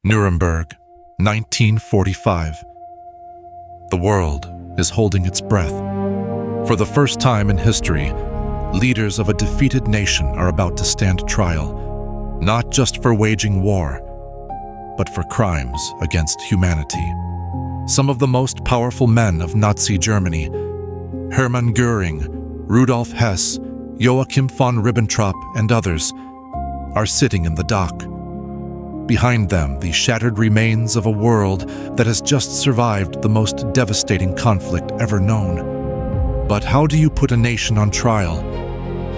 Nuremberg, 1945. The world is holding its breath. For the first time in history, leaders of a defeated nation are about to stand trial, not just for waging war, but for crimes against humanity. Some of the most powerful men of Nazi Germany, Hermann Göring, Rudolf Hess, Joachim von Ribbentrop, and others, are sitting in the dock. Behind them, the shattered remains of a world that has just survived the most devastating conflict ever known. But how do you put a nation on trial?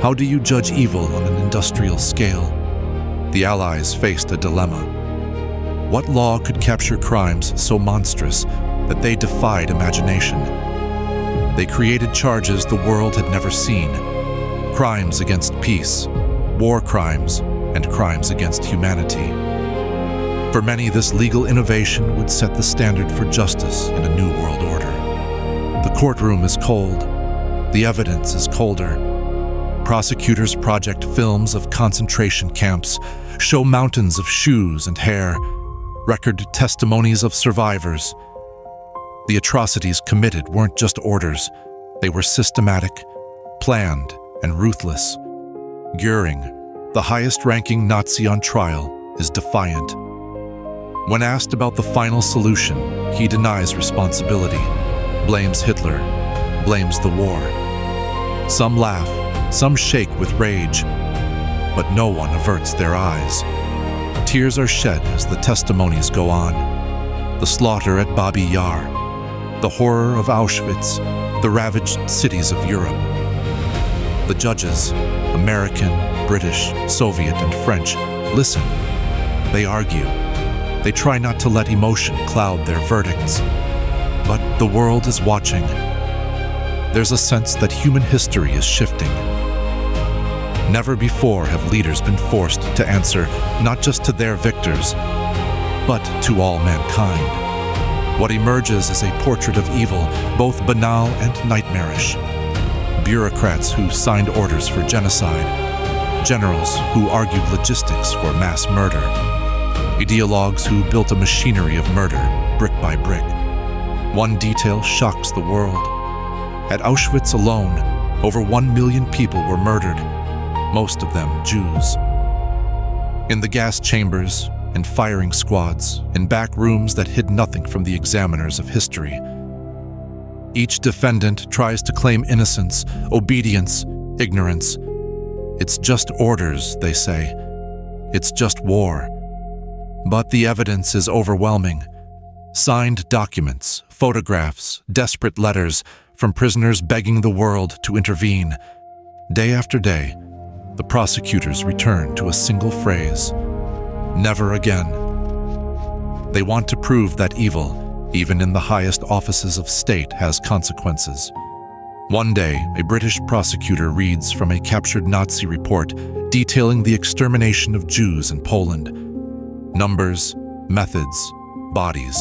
How do you judge evil on an industrial scale? The Allies faced a dilemma. What law could capture crimes so monstrous that they defied imagination? They created charges the world had never seen: crimes against peace, war crimes, and crimes against humanity. For many, this legal innovation would set the standard for justice in a new world order. The courtroom is cold. The evidence is colder. Prosecutors project films of concentration camps, show mountains of shoes and hair, record testimonies of survivors. The atrocities committed weren't just orders. They were systematic, planned, and ruthless. Göring, the highest-ranking Nazi on trial, is defiant. When asked about the final solution, he denies responsibility, blames Hitler, blames the war. Some laugh, some shake with rage, but no one averts their eyes. Tears are shed as the testimonies go on. The slaughter at Babi Yar, the horror of Auschwitz, the ravaged cities of Europe. The judges, American, British, Soviet, and French, listen. They argue. They try not to let emotion cloud their verdicts. But the world is watching. There's a sense that human history is shifting. Never before have leaders been forced to answer not just to their victors, but to all mankind. What emerges is a portrait of evil, both banal and nightmarish. Bureaucrats who signed orders for genocide, generals who argued logistics for mass murder, ideologues who built a machinery of murder, brick by brick. One detail shocks the world. At Auschwitz alone, over 1 million people were murdered, most of them Jews. In the gas chambers, in firing squads, in back rooms that hid nothing from the examiners of history. Each defendant tries to claim innocence, obedience, ignorance. It's just orders, they say. It's just war. But the evidence is overwhelming. Signed documents, photographs, desperate letters from prisoners begging the world to intervene. Day after day, the prosecutors return to a single phrase: never again. They want to prove that evil, even in the highest offices of state, has consequences. One day, a British prosecutor reads from a captured Nazi report detailing the extermination of Jews in Poland. Numbers, methods, bodies.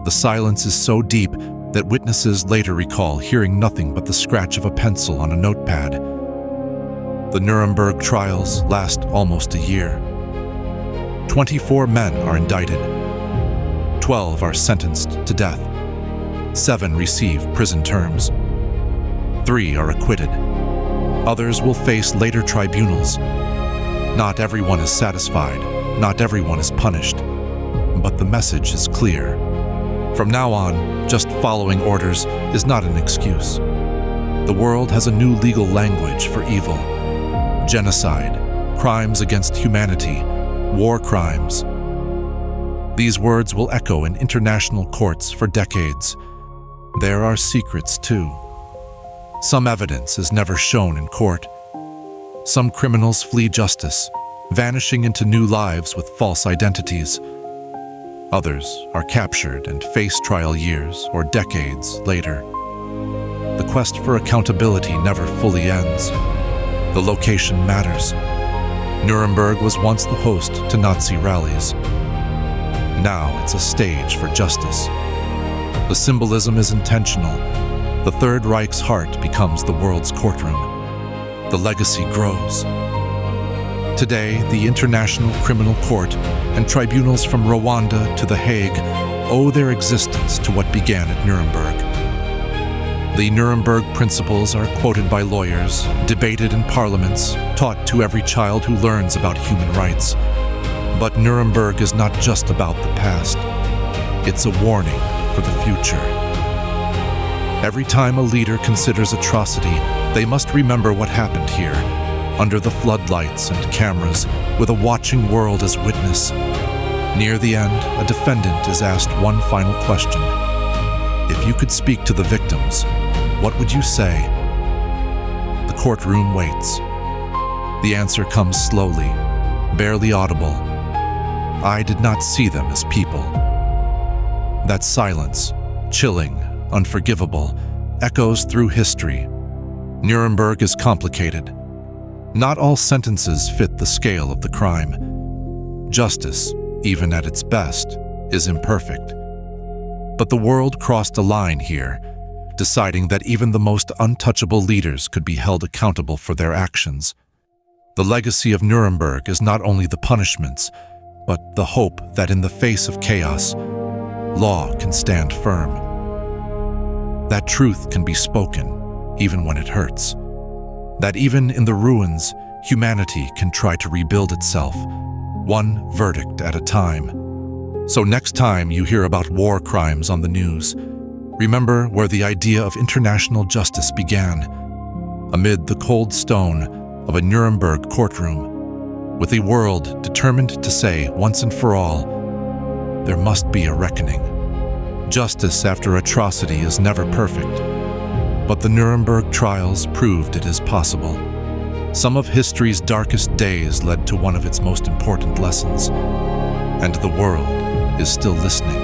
The silence is so deep that witnesses later recall hearing nothing but the scratch of a pencil on a notepad. The Nuremberg Trials last almost a year. 24 men are indicted. 12 are sentenced to death. 7 receive prison terms. 3 are acquitted. Others will face later tribunals. Not everyone is satisfied. Not everyone is punished, but the message is clear. From now on, just following orders is not an excuse. The world has a new legal language for evil: genocide, crimes against humanity, war crimes. These words will echo in international courts for decades. There are secrets, too. Some evidence is never shown in court. Some criminals flee justice, vanishing into new lives with false identities. Others are captured and face trial years or decades later. The quest for accountability never fully ends. The location matters. Nuremberg was once the host to Nazi rallies. Now it's a stage for justice. The symbolism is intentional. The Third Reich's heart becomes the world's courtroom. The legacy grows. Today, the International Criminal Court and tribunals from Rwanda to The Hague owe their existence to what began at Nuremberg. The Nuremberg principles are quoted by lawyers, debated in parliaments, taught to every child who learns about human rights. But Nuremberg is not just about the past. It's a warning for the future. Every time a leader considers atrocity, they must remember what happened here, under the floodlights and cameras, with a watching world as witness. Near the end, a defendant is asked one final question. If you could speak to the victims, what would you say? The courtroom waits. The answer comes slowly, barely audible. I did not see them as people. That silence, chilling, unforgivable, echoes through history. Nuremberg is complicated. Not all sentences fit the scale of the crime. Justice, even at its best, is imperfect. But the world crossed a line here, deciding that even the most untouchable leaders could be held accountable for their actions. The legacy of Nuremberg is not only the punishments, but the hope that in the face of chaos, law can stand firm. That truth can be spoken, even when it hurts. That even in the ruins, humanity can try to rebuild itself, one verdict at a time. So next time you hear about war crimes on the news, remember where the idea of international justice began, amid the cold stone of a Nuremberg courtroom, with a world determined to say once and for all, there must be a reckoning. Justice after atrocity is never perfect, but the Nuremberg Trials proved it is possible. Some of history's darkest days led to one of its most important lessons, and the world is still listening.